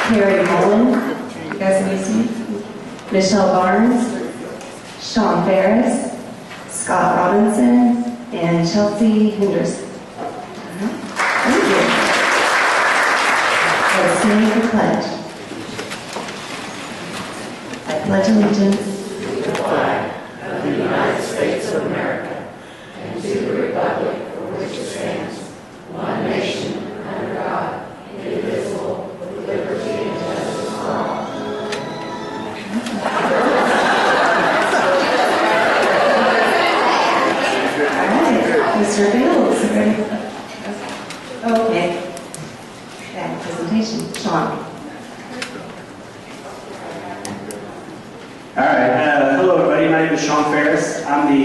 Carrie Mullen, you guys may see, Michelle Barnes, Sean Ferris, Scott Robinson, and Chelsea Henderson. Thank you. Let's sing the pledge. I pledge allegiance to the flag of the United States of America and to the republic for which it stands, one nation, under God, indivisible, with liberty and justice for all. Mr. Bales, ready? Okay. That presentation. Sean. All right. Hello, everybody. My name is Sean Ferris. I'm the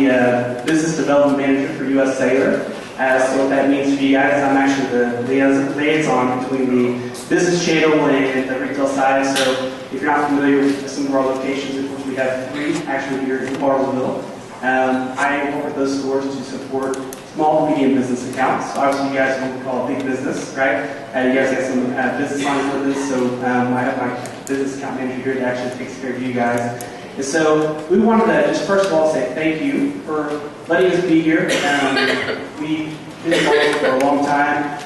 Business Development Manager for U.S. Sailor. So what that means for you guys, I'm actually the liaison between the business channel and the retail side. So if you're not familiar with some of our locations, of course, we have 3 actually here in Bartlesville. I work with those stores to support small and medium business accounts. So obviously, you guys are what we call a big business, right? You guys got some business lines with this, so I have my business account manager here that actually takes care of you guys. And so we wanted to just first of all say thank you for letting us be here. We've been involved for a long time,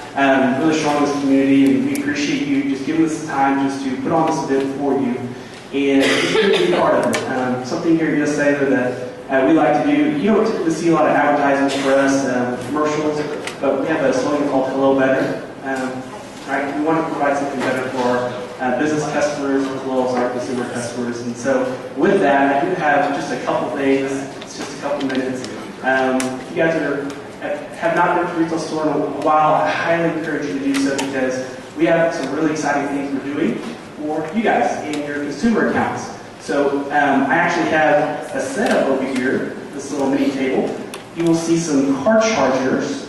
really strong in this community, and we appreciate you just giving us the time just to put on this event for you and just be part of it. Something here at US Sailor that we like to do. You don't typically see a lot of advertisements for us, commercials, but we have a slogan called Hello Better. Right? We want to provide something better for our business customers as well as our consumer customers. And so with that, I do have just a couple things. It's just a couple minutes. If you guys have not been to a retail store in a while, I highly encourage you to do so because we have some really exciting things we're doing for you guys in your consumer accounts. So I actually have a setup over here, this little mini table. You will see some car chargers.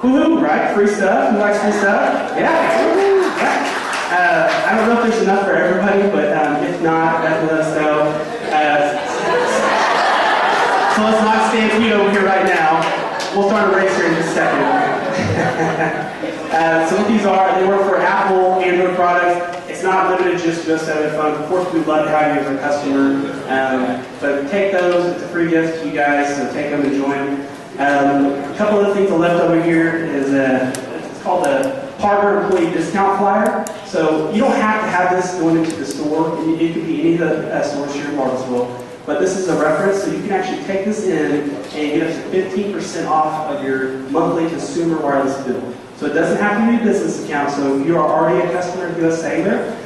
Woohoo, right? Free stuff. You like free stuff? Yeah. I don't know if there's enough for everybody, but if not, definitely let us know. So let's not stampede over here right now. We'll start a race here in just a second. So what these are, they work for Apple, Android products. It's not limited just to us having fun. Of course, we'd love to have you as a customer. But take those. It's a free gift to you guys, so take them and join. A couple of things I left over here is it's called a Partner Employee Discount Flyer. So you don't have to have this going into the store. It could be any of the stores here in Bartlesville. But this is a reference, so you can actually take this in and get up to 15% off of your monthly consumer wireless bill. So it doesn't have to be a business account. So if you are already a customer of US Sailor,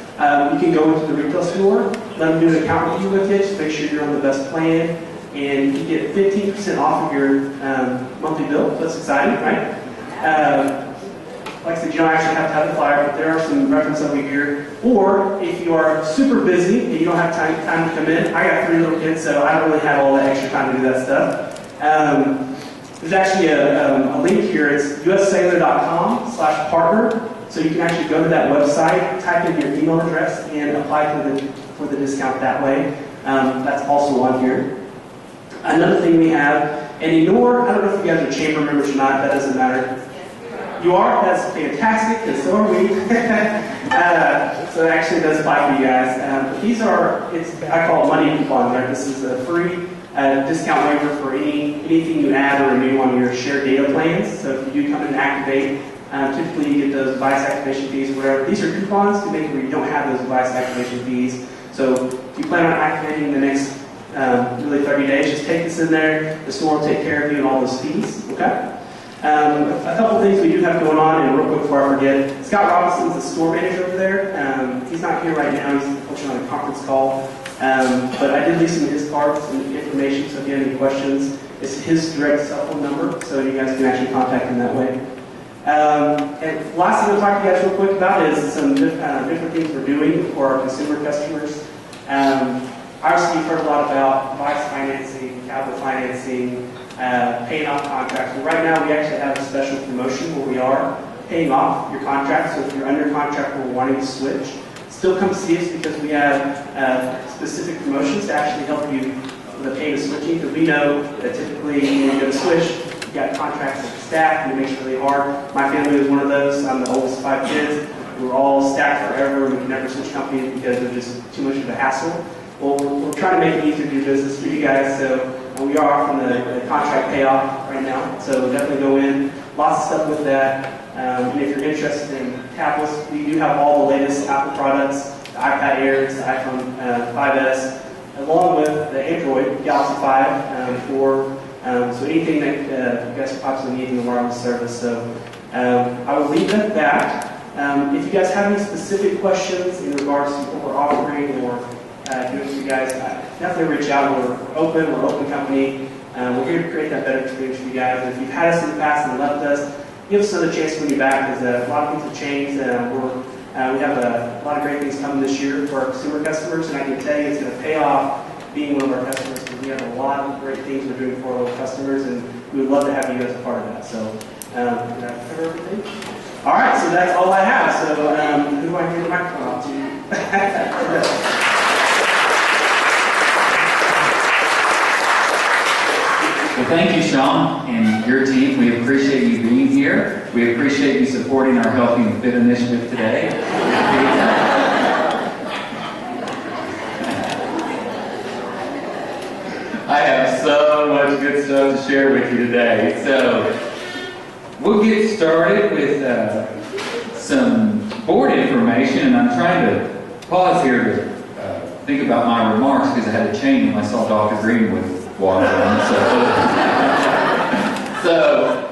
you can go into the retail store, let them do an account review with you, just make sure you're on the best plan, and you get 15% off of your monthly bill. So that's exciting, right? Like I said, you don't actually have to have the flyer, but there are some references over here. Or if you are super busy and you don't have time to come in, I got 3 little kids, so I don't really have all that extra time to do that stuff. There's actually a link here. It's ussailor.com/partner. So you can actually go to that website, type in your email address, and apply for the discount that way. That's also on here. Another thing we have, and ignore, I don't know if you guys are chamber members or not, that doesn't matter. You are? That's fantastic, and so are we. So it actually does apply for you guys. But these are, I call it money coupons, right? This is a free discount waiver for anything you add or renew on your shared data plans. So if you do come in and activate, typically you get those device activation fees or whatever. These are coupons to make it where you don't have those device activation fees. So if you plan on activating in the next really 30 days, just take this in there. The store will take care of you and all those fees, okay? A couple of things we do have going on, and real quick before I forget, Scott Robinson is the store manager over there. He's not here right now, he's unfortunately on a conference call. But I did leave some of his cards and information, so if you have any questions, it's his direct cell phone number, so you guys can actually contact him that way. And last thing I'll talk to you guys real quick about is some different things we're doing for our consumer customers. Obviously, you've heard a lot about device financing, capital financing, paying off contracts. And right now, we actually have a special promotion where we are paying off your contract. So if you're under contract or wanting to switch, still come see us because we have specific promotions to actually help you with the pain of switching. Because we know that typically when you go to switch, you got contracts with staff, we make sure they are. My family is one of those. I'm the oldest of 5 kids. We're all stacked forever, and we can never switch companies because they're just too much of a hassle. Well, we're trying to make it easier to do business for you guys, so we are offering the contract payoff right now. So definitely go in. Lots of stuff with that. And if you're interested in tablets, we do have all the latest Apple products, the iPad Airs, the iPhone 5S, along with the Android Galaxy 5 so anything that you guys are possibly needing the wireless service. So I will leave it at that. If you guys have any specific questions in regards to what we're offering or doing for you guys, definitely reach out. We're open company. We're here to create that better experience for you guys. And if you've had us in the past and left us, give us another chance to win you back, because a lot of things have changed. We have a lot of great things coming this year for our consumer customers, and I can tell you it's going to pay off being one of our customers, because we have a lot of great things we're doing for our customers, and we would love to have you as a part of that. So, did I cover everything? All right, so that's all I have. So, who do I hand the microphone off to? Well, thank you, Sean, and your team. We appreciate you being here. We appreciate you supporting our Helping Fit initiative today. I have so much good stuff to share with you today. So we'll get started with some board information, and I'm trying to pause here to think about my remarks because I had to change when I saw Dr. Greenwood walk in.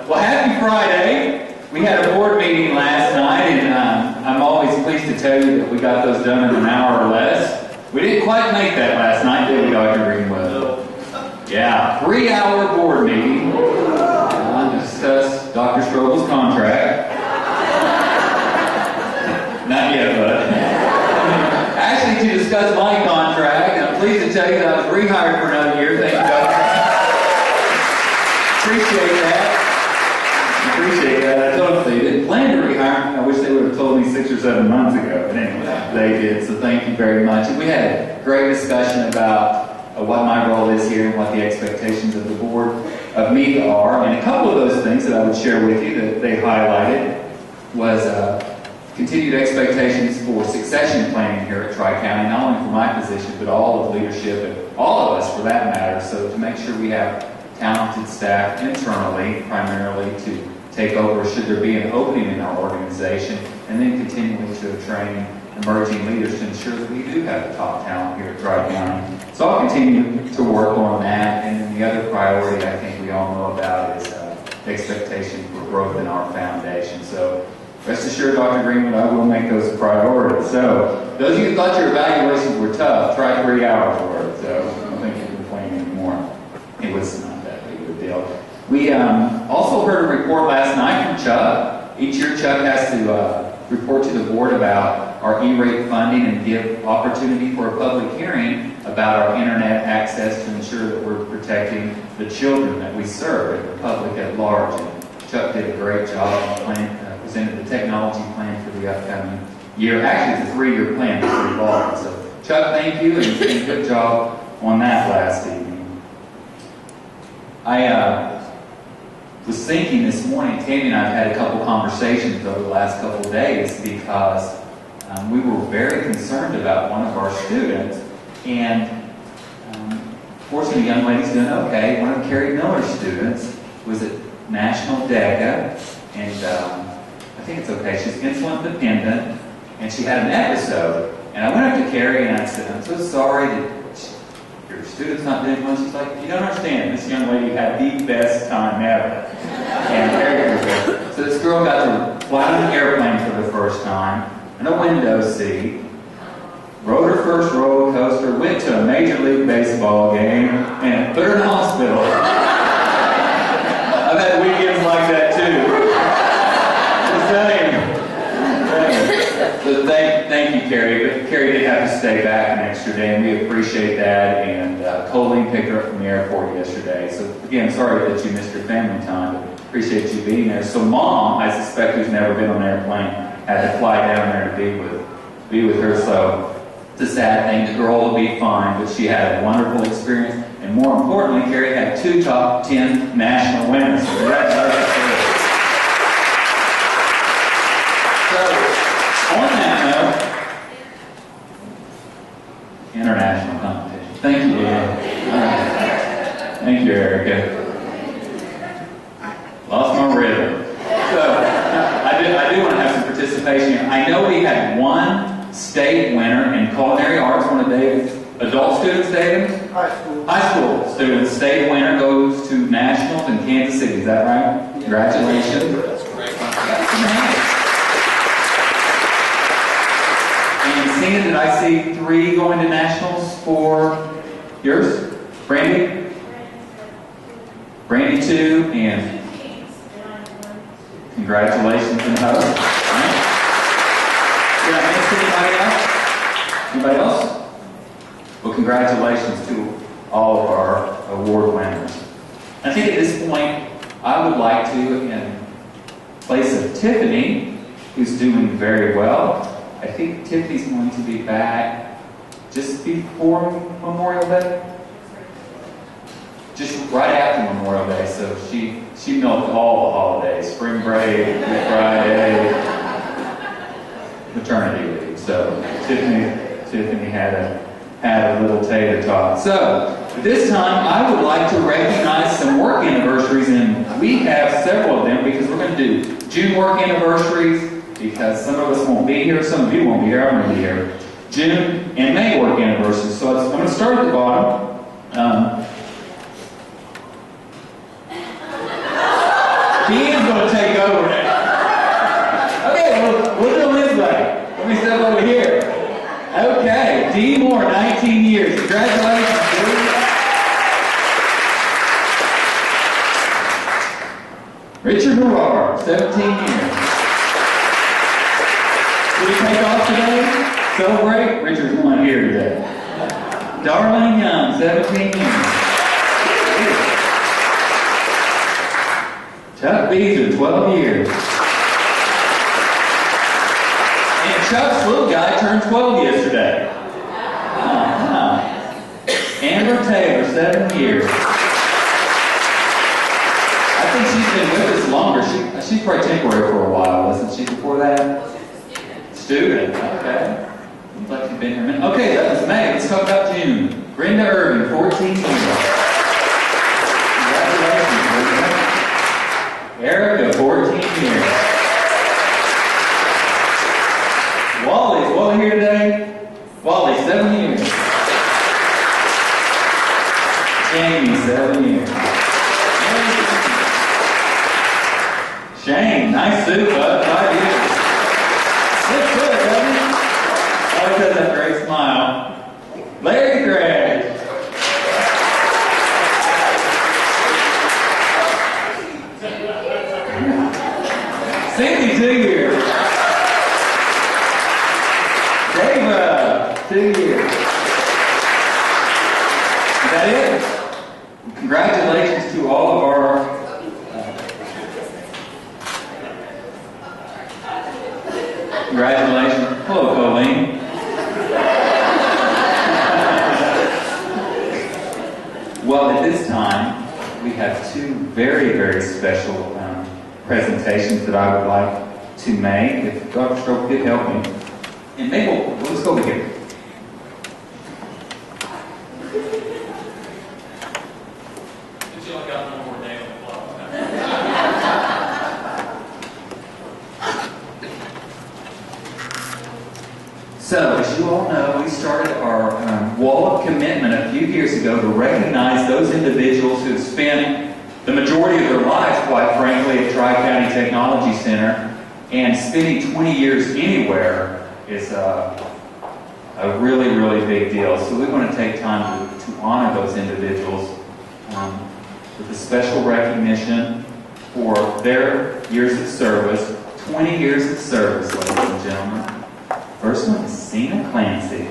Well, happy Friday. We had a board meeting last night, and I'm always pleased to tell you that we got those done in an hour or less. We didn't quite make that last night, did we, Dr. Greenwood? Yeah, 3-hour board meeting to discuss Dr. Strobel's contract. Not yet, but actually to discuss my contract. And I'm pleased to tell you that I was rehired for another year. Thank you, Doctor. Appreciate that. I totally didn't plan to rehire me. I wish they would have told me 6 or 7 months ago. But anyway, they did. So thank you very much. And we had a great discussion about what my role is here and what the expectations of the board of me are. And a couple of those things that I would share with you that they highlighted was continued expectations for succession planning here at Tri-County, not only for my position, but all of leadership and all of us for that matter. So to make sure we have talented staff internally, primarily to take over should there be an opening in our organization, and then continuing to train emerging leaders to ensure that we do have the top talent here at Tri-County. So I'll continue to work on that. And then the other priority I think we all know about is the expectation for growth in our foundation. So rest assured, Dr. Greenwood, I will make those a priority. So those of you who thought your evaluations were tough, try 3 hours worth. So I don't think you can complain anymore. It was not that big of a deal. We also heard a report last night from Chuck. Each year Chuck has to report to the board about our E-rate funding and give opportunity for a public hearing about our internet access to ensure that we're protecting the children that we serve and the public at large. And Chuck did a great job and presented the technology plan for the upcoming year. Actually, it's a 3-year plan that's involved. So Chuck, thank you, and you did a good job on that last evening. I was thinking this morning, Tammy and I have had a couple conversations over the last couple of days because we were very concerned about one of our students, and fortunately the young lady's doing okay. One of Carrie Miller's students was at National DECA, and I think it's okay. She's insulin dependent, and she had an episode. And I went up to Carrie and I said, I'm so sorry that your student's not doing well. She's like, you don't understand. This young lady had the best time ever. And Carrie was there. So this girl got to fly on an airplane for the first time, in a window seat, rode her first roller coaster, went to a Major League Baseball game, and put her in the hospital. I've had weekends like that too. Just saying. So thank you, Carrie. But Carrie did have to stay back an extra day, and we appreciate that. And Colleen picked her up from the airport yesterday. So again, sorry that you missed your family time, but appreciate you being there. So Mom, I suspect, who's never been on an airplane, had to fly down there to be with her. So it's a sad thing. The girl will be fine, but she had a wonderful experience. And more importantly, Carrie had 2 top 10 national winners. So congratulations to her. So, on that note, international competition. Thank you, Dan. All right. Thank you, Erica. Lost my rhythm. So, I do want to have some participation here. I know we had 1 state winner in culinary arts, one of David's adult students, David? High school students. State winner goes to nationals in Kansas City. Is that right? Congratulations. That's great. And Cena, did I see 3 going to nationals for yours? Brandy? Brandy 2, and congratulations and hope. Right. Did I miss anybody else? Anybody else? Well, congratulations to all of our award winners. I think at this point, I would like to, in place of Tiffany, who's doing very well, I think Tiffany's going to be back just before Memorial Day. Just right after Memorial Day, so she milked all the holidays, spring break, Good Friday, maternity leave. So Tiffany had a little tater tot. So at this time, I would like to recognize some work anniversaries, and we have several of them because we're going to do June work anniversaries because some of us won't be here, some of you won't be here, I'm going to be here. June and May work anniversaries. So I'm going to start at the bottom. Dean's going to take over now. Okay, we'll do it this way. Let me step over here. Okay, Dean Moore, 19 years. Congratulations, dude. Richard Herrard, 17 years. Did he take off today? Celebrate? Richard's not here today. Darlene Young, 17 years. Chuck Beazer, 12 years. And Chuck's little guy turned 12 yesterday. Amber Taylor, 7 years. I think she's been with us longer. She's probably temporary for a while, wasn't she, before that? Student, okay. Looks like she's been here a minute. Okay, that was May. Let's talk about June. Brenda Irvin, 14 years. Congratulations, Brenda. Erica, 14 years. Wally, is Wally here today? Wally, 7 years. Jamie, 7 years. Shane, nice suit, bud, 5 years. Looks good, doesn't it? Always has that great smile. Larry Gregg. Cindy, 2 years. Dave, 2 years. Is that it? Congratulations to all of our congratulations. Hello, Colleen. Well, at this time, we have 2 very, very special presentations that I would like to make. If Dr. Stroke could help me. And maybe we'll just go over here. So, as you all know, we started our Wall of Commitment a few years ago to recognize those individuals who spent the majority of their lives, quite frankly, at Tri-County Technology Center, and spending 20 years anywhere is a really, really big deal. So we want to take time to honor those individuals with a special recognition for their years of service, 20 years of service, ladies and gentlemen. First one is Cena Clancy.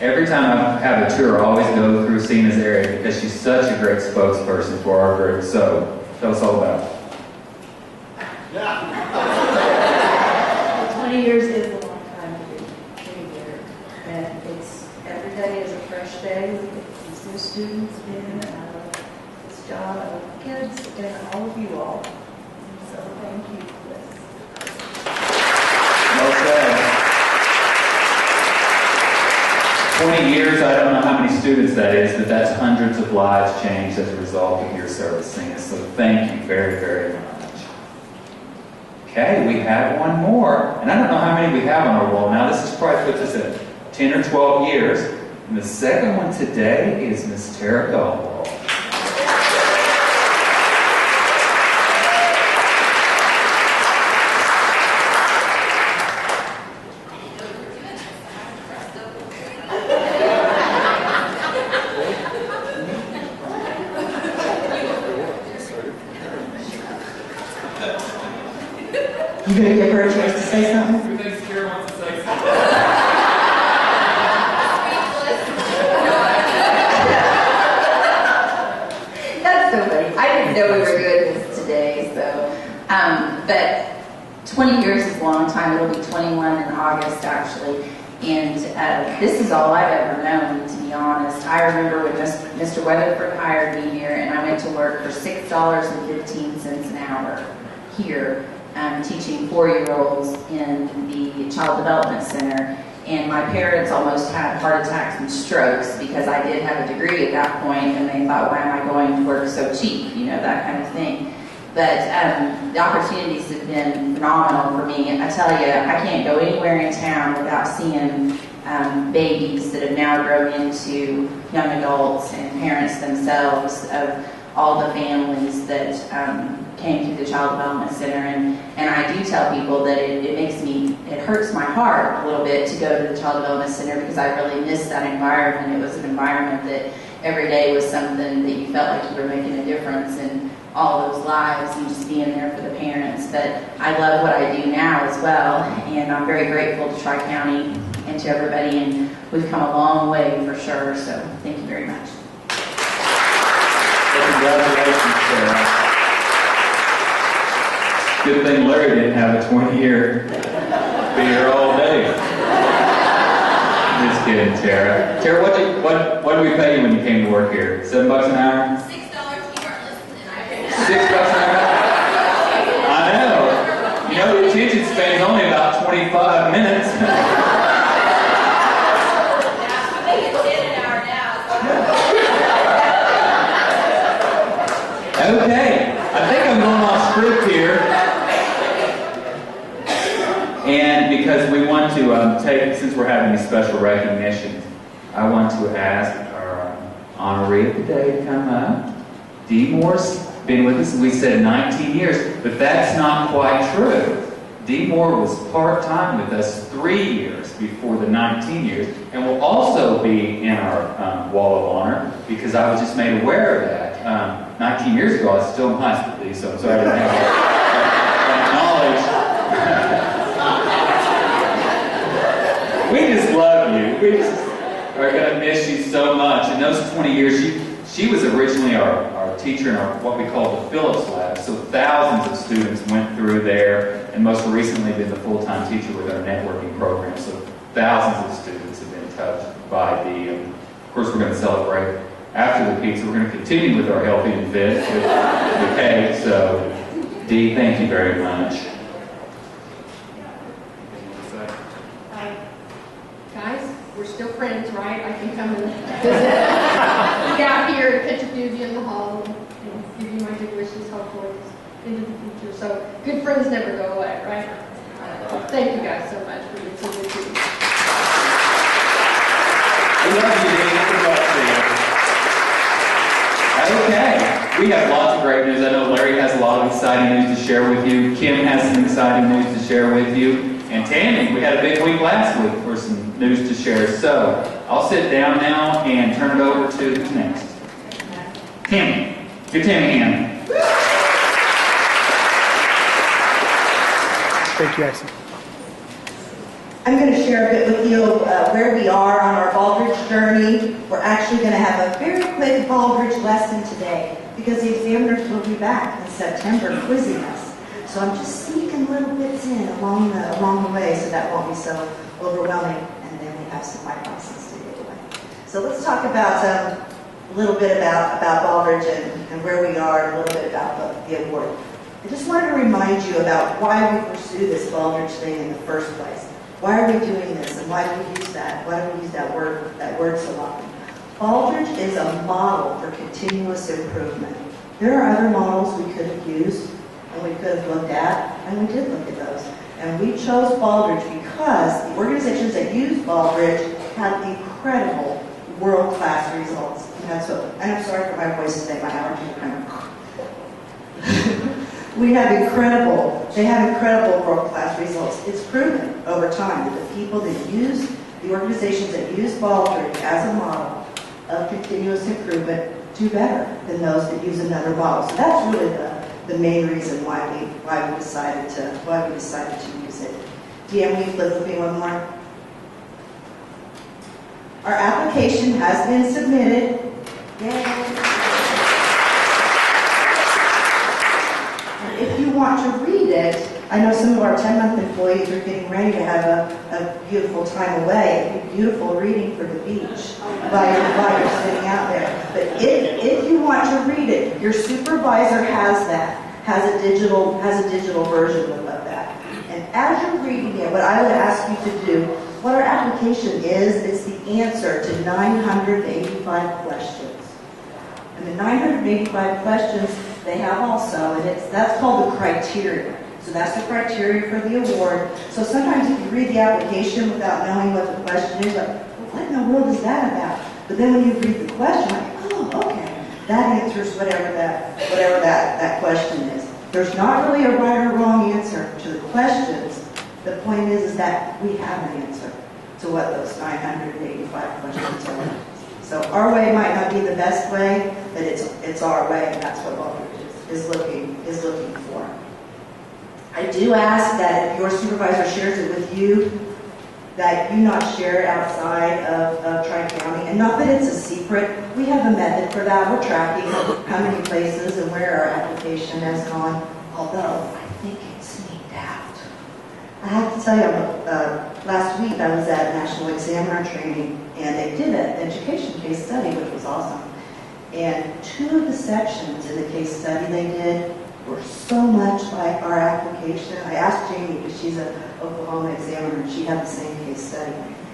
Every time I have a tour, I always go through Cena's area because she's such a great spokesperson for our group. So, tell us all about it. 20 years is a long time to be here, and every day is a fresh day. It's new students in and out of this job. I love the kids and all of you all. So thank you for this. Well said. 20 years, I don't know how many students that is, but that's hundreds of lives changed as a result of your service, Cena. So thank you very, very much. Okay, we have one more, and I don't know how many we have on our wall now. This is probably puts us at 10 or 12 years. And the second one today is Miss Tara Gallwall. You gonna give her a chance to say something? Who thinks Kira wants to say something? That's so funny. I didn't know we were doing this today, so. But 20 years is a long time. It'll be 21 in August, actually. And this is all I've ever known, to be honest. I remember when Mr. Weatherford hired me here, and I went to work for $6.15 an hour here, teaching 4-year-olds in the Child Development Center. And my parents almost had heart attacks and strokes because I did have a degree at that point, and they thought, why am I going to work so cheap? You know, that kind of thing. But the opportunities have been phenomenal for me. I tell you, I can't go anywhere in town without seeing babies that have now grown into young adults and parents themselves of all the families that came through the Child Development Center. And I do tell people that it hurts my heart a little bit to go to the Child Development Center because I really miss that environment. It was an environment that every day was something that you felt like you were making a difference in all those lives and just being there for the parents. But I love what I do now as well, and I'm very grateful to Tri-County and to everybody, and we've come a long way for sure, so thank you very much. Well, congratulations, Sarah. Good thing Larry didn't have a 20-year, be here all day. Just kidding, Tara. Tara, what did we pay you when you came to work here? $7 an hour? $6, you weren't listening. $6 an hour? I know. You know, the attention span's only about 25 minutes. I think it's $10 an hour now. Okay, I think I'm going off script here. And because we want to since we're having these special recognitions, I want to ask our honoree of the day to come up. Dee Moore's been with us, we said 19 years, but that's not quite true. Dee Moore was part-time with us 3 years before the 19 years, and will also be in our Wall of Honor, because I was just made aware of that. 19 years ago, I was still in high school, Dee, so I'm sorry I didn't have that knowledge. We just love you. We just are going to miss you so much. In those 20 years, she was originally our teacher in what we call the Phillips Lab. So thousands of students went through there, and most recently been the full-time teacher with our networking program. So thousands of students have been touched by Dee. Of course, we're going to celebrate after the pizza. We're going to continue with our healthy and fit with the cake. So, Dee, thank you very much. Guys, we're still friends, right? I can come and visit, look out here and picture you in the hall and give you my good wishes, hopefully, into the future. So, good friends never go away, right? Thank you guys so much for your service. I love you, Dee. Good luck to you. Okay, we have lots of great news. I know Larry has a lot of exciting news to share with you. Kim has some exciting news to share with you. And Tammy, we had a big week last week for some news to share. So I'll sit down now and turn it over to who's next. Tammy. Give Tammy a hand. Thank you, Axel. I'm going to share a bit with you where we are on our Baldrige journey. We're actually going to have a very quick Baldrige lesson today because the examiners will be back in September quizzing us. So I'm just sneaking little bits in along the way so that won't be so overwhelming, and then we have some white boxes to get away. So let's talk about a little bit about Baldrige and where we are, and a little bit about the award. I just wanted to remind you about why we pursue this Baldrige thing in the first place. Why are we doing this, and why do we use that? Why do we use that word so often? Baldrige is a model for continuous improvement. There are other models we could have used, and we could have looked at, and we did look at those. And we chose Baldrige because the organizations that use Baldrige have incredible world-class results. And I'm sorry for my voice today, my allergies are kind of... they have incredible world-class results. It's proven over time that the organizations that use Baldrige as a model of continuous improvement do better than those that use another model. So that's really the main reason why we decided to use it. Deanne, will you flip with me one more? Our application has been submitted. Yay. If you want to read it, I know some of our 10-month employees are getting ready to have a beautiful time away. It'd be beautiful reading for the beach while you're sitting out there. But if you want to read it, your supervisor has a digital version of that. And as you're reading it, what I would ask you to do, what our application is, it's the answer to 985 questions. And the 985 questions they have also, and that's called the criteria. So that's the criteria for the award. So sometimes if you read the application without knowing what the question is, like, well, what in the world is that about? But then when you read the question, like, oh, okay, that answers whatever that question is. There's not really a right or wrong answer to the questions. The point is that we have an answer to what those 985 questions are. So our way might not be the best way, but it's our way, and that's what Baldrige is looking for. I do ask that if your supervisor shares it with you, that you not share it outside of Tri-County. And not that it's a secret. We have a method for that. We're tracking how many places and where our application has gone, although I think it's sneaked out. I have to tell you, last week I was at National Examiner Training, and they did an education case study, which was awesome. And 2 of the sections in the case study they did were so much like our application. I asked Jamie, because she's an Oklahoma examiner, and she had the same case study.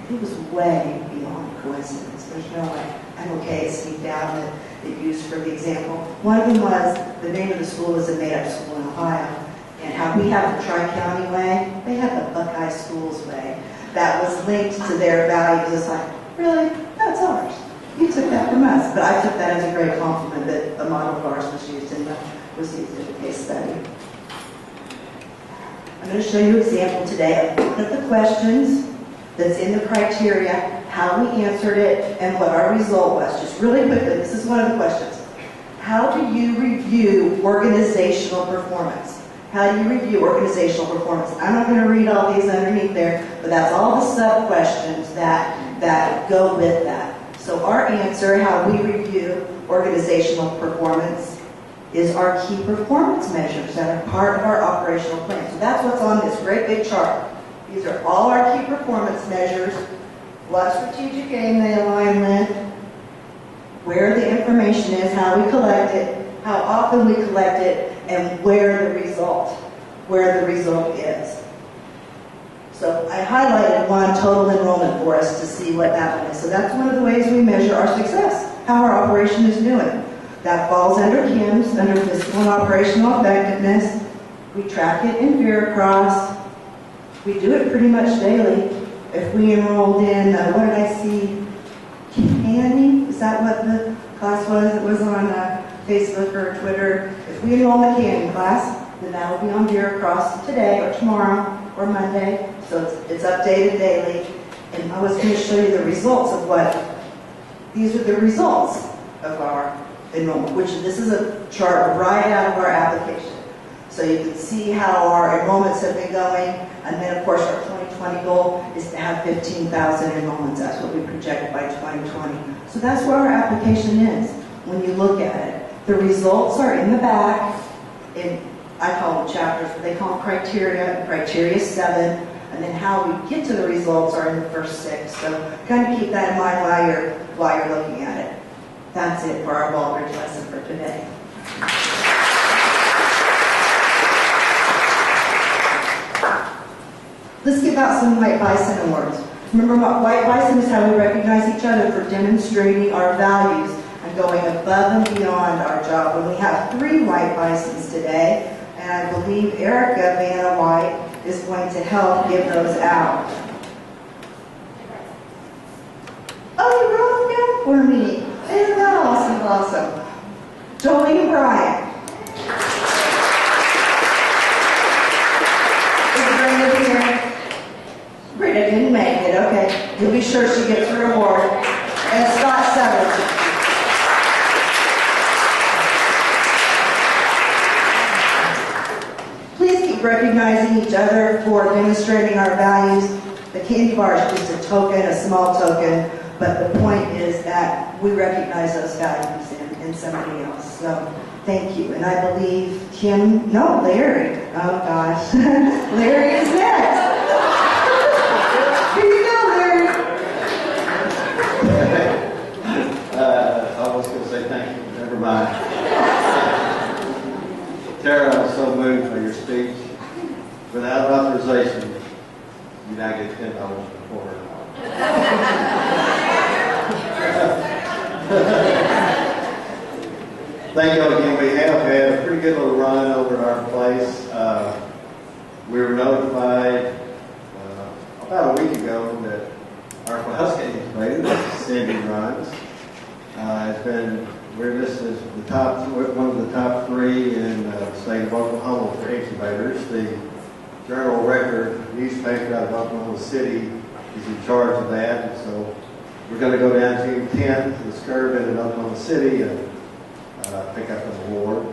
It was way beyond coincidence. There's no way. I'm okay, it's sneaked out that it used for the example. One of them was, the name of the school was a made-up school in Ohio. And how we have the Tri-County way, they have the Buckeye Schools way. That was linked to their values. It's like, really? That's ours. You took that from us. But I took that as a great compliment that a model of ours was used in the case study. I'm going to show you an example today of one of the questions that's in the criteria, how we answered it, and what our result was. Just really quickly, this is one of the questions. How do you review organizational performance? How do you review organizational performance? I'm not going to read all these underneath there, but that's all the sub-questions that go with that. So our answer, how we review organizational performance, is our key performance measures that are part of our operational plan. So that's what's on this great big chart. These are all our key performance measures, what strategic aim they align with, where the information is, how we collect it, how often we collect it, and where the result is. So I highlighted one, total enrollment, for us to see what that one is. So that's one of the ways we measure our success, how our operation is doing. That falls under KIMS, under fiscal and operational effectiveness. We track it in Veracross. We do it pretty much daily. If we enrolled in, what did I see? Candy? Is that what the class was? It was on Facebook or Twitter. If we enroll in the candy class, then that will be on Veracross today or tomorrow or Monday. So it's updated daily. And I was going to show you the results of these are the results of our enrollment, which this is a chart right out of our application. So you can see how our enrollments have been going. And then, of course, our 2020 goal is to have 15,000 enrollments. That's what we project by 2020. So that's what our application is when you look at it. The results are in the back. I call them chapters, but they call them criteria 7. And then how we get to the results are in the first 6. So kind of keep that in mind while you're looking at it. That's it for our Baldridge lesson for today. Let's give out some White Bison Awards. Remember, White Bison is how we recognize each other for demonstrating our values and going above and beyond our job. And we have 3 White Bisons today, and I believe Erica Vanna White is going to help give those out. Oh, you wrote them down for me. Isn't that awesome? Awesome. Jolene Bryant. Is Brenda here? Brenda didn't make it. Okay. You'll be sure she gets her award. And Scott Severs. Please keep recognizing each other for demonstrating our values. The candy bar is just a token, a small token, but the point is that we recognize those values in somebody else. So thank you. And I believe Larry. Oh gosh. Larry is next. Here you go, Larry. I was going to say thank you. Never mind. Tara, I was so moved by your speech. Without authorization, you now get $10 for it. Thank you again. We have had a pretty good little run over at our place. We were notified about a week ago that our house game lady, Cindy runs, we're listed as one of the top 3 in the state of Oklahoma for incubators. The Journal Record newspaper out of Oklahoma City is in charge of that. And so we're going to go down June 10th to the Skirvin in Oklahoma City and pick up an award.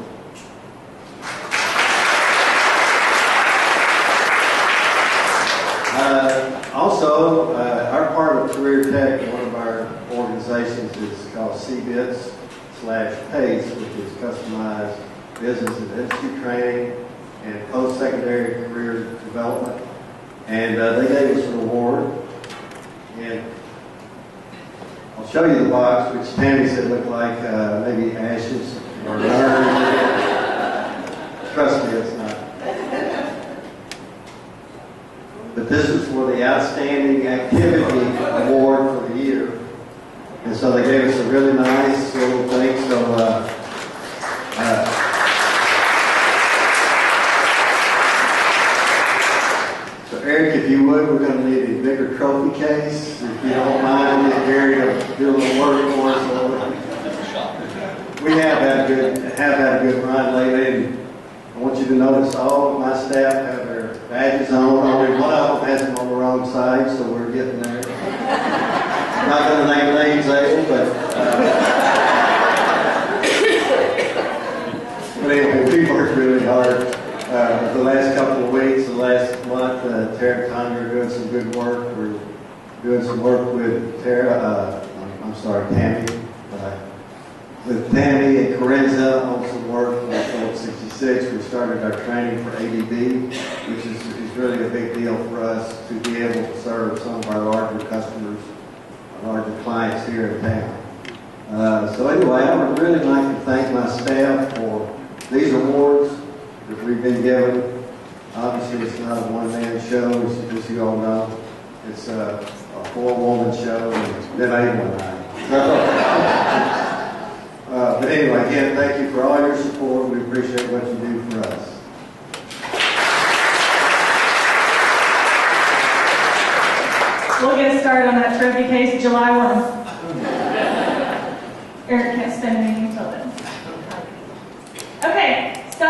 Also, our part of Career Tech, one of our organizations is called CBITS/PACE, which is customized business and industry training and post-secondary career development. And they gave us an award. And I'll show you the box, which Tammy said looked like maybe ashes or nerds. Trust me, it's not. But this is for the Outstanding Activity Award for the year. And so they gave us a really nice little thing. So Eric, if you would, we're going to need a bigger trophy case. If you don't mind, get Gary to do a little work for us. We have had a good run lately. And I want you to notice all of my staff have their badges on. Only one of them has them on the wrong side, so we're getting there. I'm not going to name names, but anyway, we worked really hard the last couple of weeks, the last month. Tara and Tanya are doing some good work. We're doing some work with Tammy. With Tammy and Corinza on some work with Phillips 66. We started our training for ADB, which is really a big deal for us to be able to serve some of our larger customers, our larger clients here in town. So anyway, I would really like to thank my staff for these awards that we've been given. Obviously, it's not a one-man show, as you all know. It's a 4-woman show, and it's been 8 one night. But anyway, again, thank you for all your support. We appreciate what you do for us. We'll get started on that trophy case July 1. Eric can't spend anything until then. Okay, so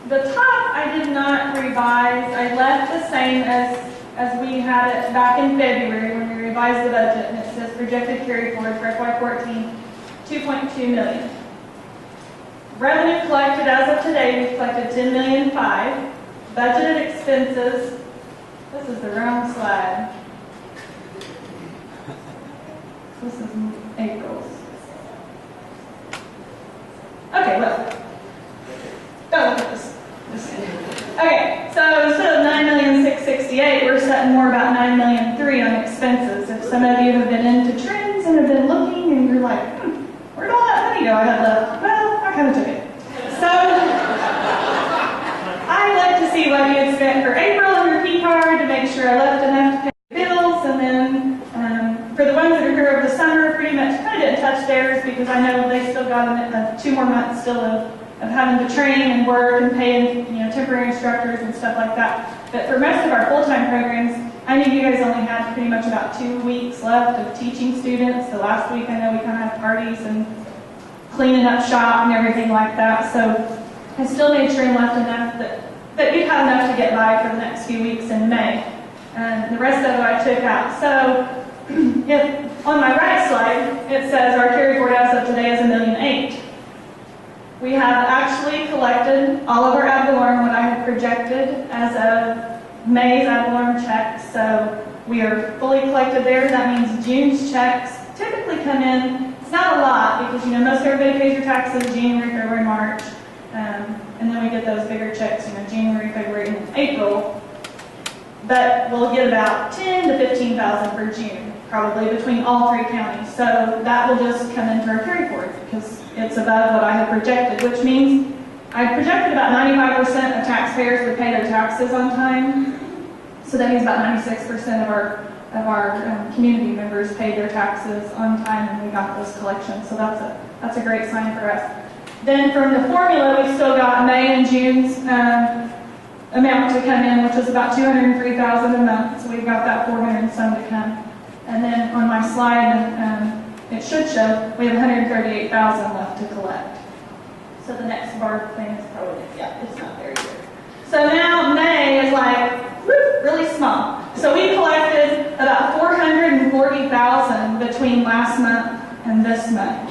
the top I did not revise. I left the same as we had it back in February when we revised the budget, and it says projected carry forward for FY14. $2.2 million. revenue collected as of today, we've collected $10,000,005. Budgeted expenses, this is the wrong slide. This is April's. Okay, well, don't look at this. Okay, so instead of $9,668,000, we're setting more about $9,003,000 on expenses. If some of you have been into trends and have been looking and you're like, where'd all that money go I had left? Well, I kind of took it. So, I looked to see what you had spent for April on your P card to make sure I left enough to pay bills, and then for the ones that are here over the summer, pretty much kind of didn't touch theirs because I know they still got 2 more months still of having to train and work and pay, temporary instructors and stuff like that. But for most of our full-time programs, I knew you guys only had pretty much about 2 weeks left of teaching students. The last week, I know we kind of had parties and cleaning up shop and everything like that. So I still made sure and left enough that you'd have enough to get by for the next few weeks in May. And the rest of it I took out. So if on my right slide, it says our carry forward as of today is $1,000,008. We have actually collected all of our ad valorem, what I had projected as of May's ad valorem checks. So we are fully collected there. That means June's checks typically come in. It's not a lot because, most everybody pays your taxes January, February, March. And then we get those bigger checks, January, February, and April. But we'll get about 10 to 15,000 for June, probably between all 3 counties. So that will just come into our carry forward because it's above what I had projected, which means I projected about 95% of taxpayers would pay their taxes on time. So that means about 96% of our community members paid their taxes on time, and we got those collections. So that's a great sign for us. Then from the formula, we've still got May and June's amount to come in, which is about $203,000 a month. So we've got that 400 and some to come. And then on my slide, it should show we have $138,000 left to collect. So the next bar thing is probably, it's not there either. So now May is really small. So we collected about $440,000 between last month and this month.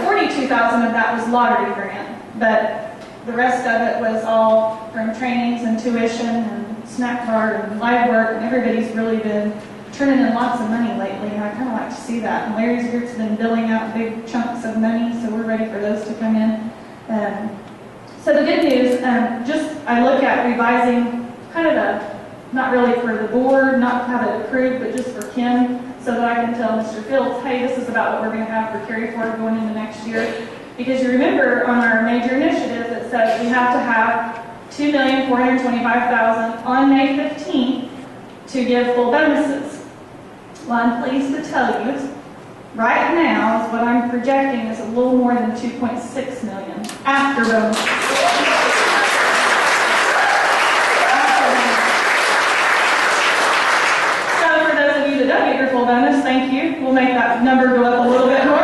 $142,000 of that was lottery grant, but the rest of it was all from trainings and tuition and snack card and live work, and everybody's really been turning in lots of money lately, and I kind of like to see that. And Larry's group's been billing out big chunks of money, so we're ready for those to come in. So the good news, I look at revising kind of not really for the board, not have it approved, but just for Kim, so that I can tell Mr. Fields, hey, this is about what we're going to have for carry forward going into next year. Because you remember on our major initiatives, it says we have to have $2,425,000 on May 15th to give full bonuses. Well, I'm pleased to tell you, right now, is what I'm projecting is a little more than $2.6 million after bonuses. That don't get your full bonus, thank you. We'll make that number go up a little bit more.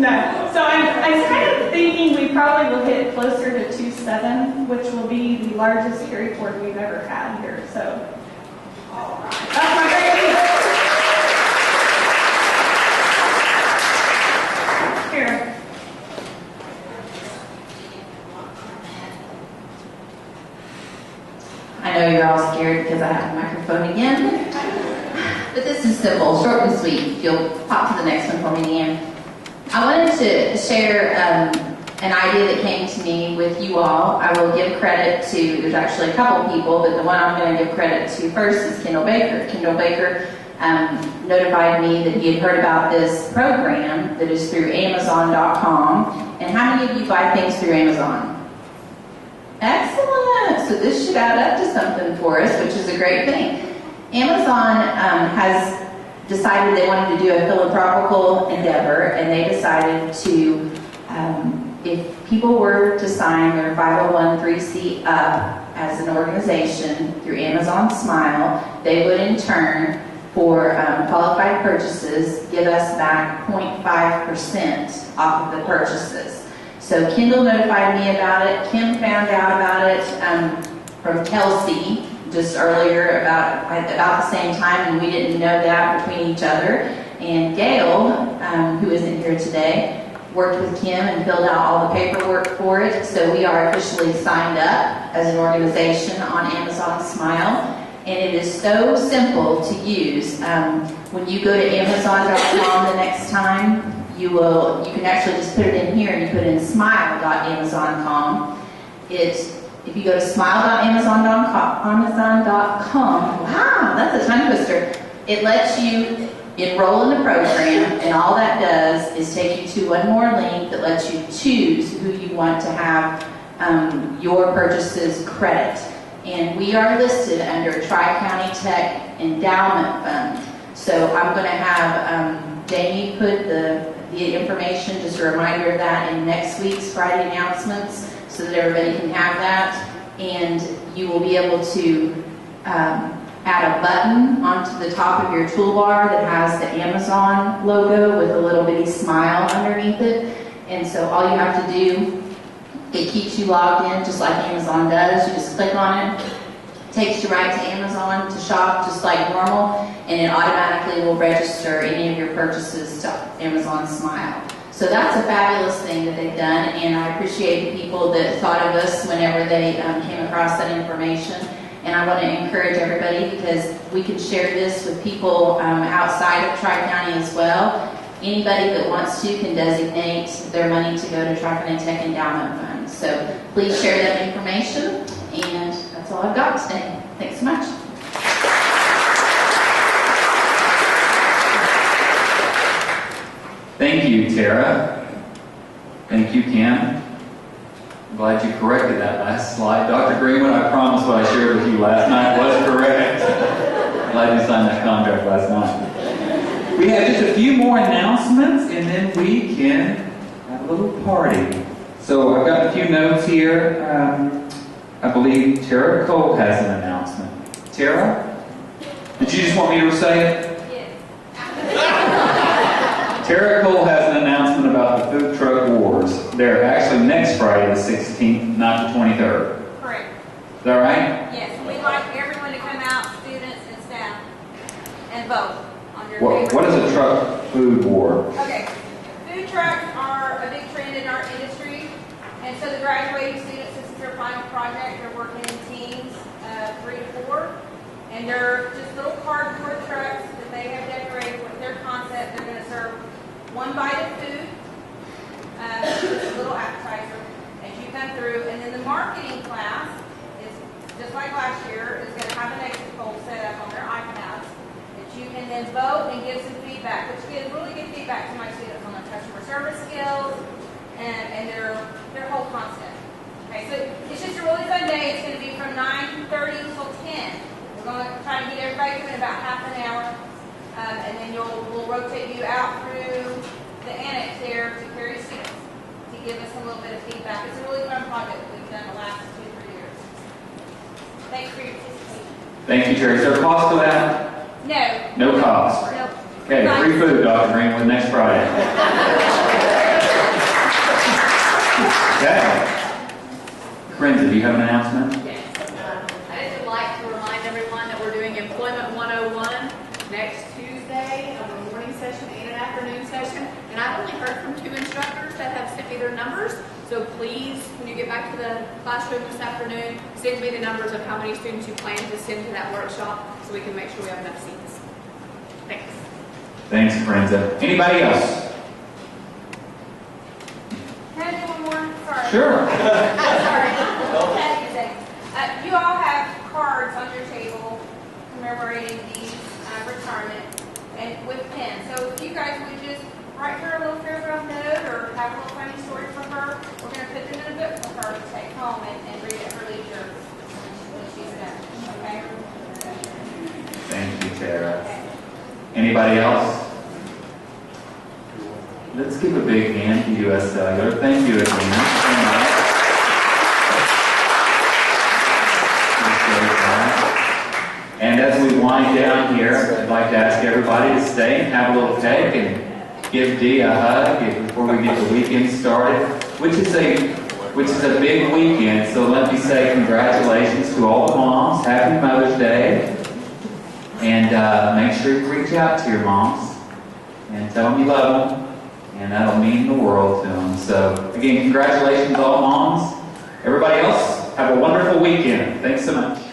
No. So I'm kind of thinking we probably will hit closer to 2.7, which will be the largest carry forward we've ever had here. So that's my great news. Here. I know you're all scared because I have the microphone again. But this is simple, short and sweet. If you'll pop to the next one for me, Ian. I wanted to share an idea that came to me with you all. I will give credit to, there's actually a couple people, but the one I'm going to give credit to first is Kendall Baker. Kendall Baker notified me that he had heard about this program that is through Amazon.com. And how many of you buy things through Amazon? Excellent. So this should add up to something for us, which is a great thing. Amazon has decided they wanted to do a philanthropical endeavor, and they decided to, if people were to sign their 501(c)(3) up as an organization through Amazon Smile, they would in turn, for qualified purchases, give us back 0.5% off of the purchases. So Kendall notified me about it. Kim found out about it from Kelsey just earlier about the same time, and we didn't know that between each other. And Gail, who isn't here today, worked with Kim and filled out all the paperwork for it. So we are officially signed up as an organization on Amazon Smile. And it is so simple to use. When you go to Amazon.com the next time, you can actually just put it in here and you put in smile.amazon.com. If you go to smile.amazon.com, wow, that's a tongue twister. It lets you enroll in the program, and all that does is take you to one more link that lets you choose who you want to have your purchases credit. And we are listed under Tri-County Tech Endowment Fund. So I'm going to have Jamie put the information, just a reminder of that, in next week's Friday announcements so that everybody can have that. And you will be able to add a button onto the top of your toolbar that has the Amazon logo with a little bitty smile underneath it. And so all you have to do, it keeps you logged in just like Amazon does. You just click on it, takes you right to Amazon to shop just like normal, and it automatically will register any of your purchases to Amazon Smile. So that's a fabulous thing that they've done, and I appreciate the people that thought of us whenever they came across that information. And I want to encourage everybody, because we can share this with people outside of Tri-County as well. Anybody that wants to can designate their money to go to Tri-County Tech Endowment Fund. So please share that information, and that's all I've got today. Thanks so much. Thank you, Tara. Thank you, Kim. I'm glad you corrected that last slide. Dr. Greenwood, I promise what I shared with you last night was correct. Glad you signed that contract last night. We have just a few more announcements, and then we can have a little party. So I've got a few notes here. I believe Tara Cole has an announcement. Tara? Did you just want me to say it? Tara Cole has an announcement about the food truck wars. They're actually next Friday, the 16th, not the 23rd. Correct. Is that right? Yes, we'd like everyone to come out, students and staff, and vote on your favorite. What is a truck food war? Okay, food trucks are a big trend in our industry, and so the graduating students, this is their final project, they're working in teams of 3 to 4, and they're just little cardboard trucks that they have decorated with their concept. They're going to serve one bite of food, just a little appetizer as you come through, and then the marketing class is just like last year, is going to have an exit poll set up on their iPads that you can then vote and give some feedback, which gives really good feedback to my students on their customer service skills and their whole concept. Okay, so it's just a really fun day. It's going to be from 9:30 until 10. We're going to try to get everybody through in about half an hour, and then we'll rotate you out through the annex there to carry students to give us a little bit of feedback. It's a really fun project that we've done the last 2-3 years. Thanks for your participation. Thank you, Terry. Is there a cost to that? No. No cost. Nope. Okay, free food, Dr. Greenwood, next Friday. Okay. Corinza, do you have an announcement? Yes. I just would like to remind everyone that we're doing Employment 101 next Tuesday, a morning session and an afternoon session. And I've only heard from 2 instructors that have sent me their numbers. So please, when you get back to the classroom this afternoon, send me the numbers of how many students you plan to send to that workshop so we can make sure we have enough seats. Thanks. Thanks, Corinza. Anybody else? Can I do one more? Sorry. Sure. Sorry. You all have cards on your table commemorating the retirement and with pens. So if you guys would just write her a little farewell note or have a little funny story for her, we're going to put them in a book for her to take home and read at her leisure when she's done. Okay? Thank you, Tara. Anybody else? Let's give a big hand to U.S. Cellular. Thank you again. And as we wind down here, I'd like to ask everybody to stay and have a little cake and give Dee a hug before we get the weekend started, which is a which is a big weekend. So let me say congratulations to all the moms. Happy Mother's Day. And make sure you reach out to your moms and tell them you love them. And that'll mean the world to them. So again, congratulations all moms. Everybody else, have a wonderful weekend. Thanks so much.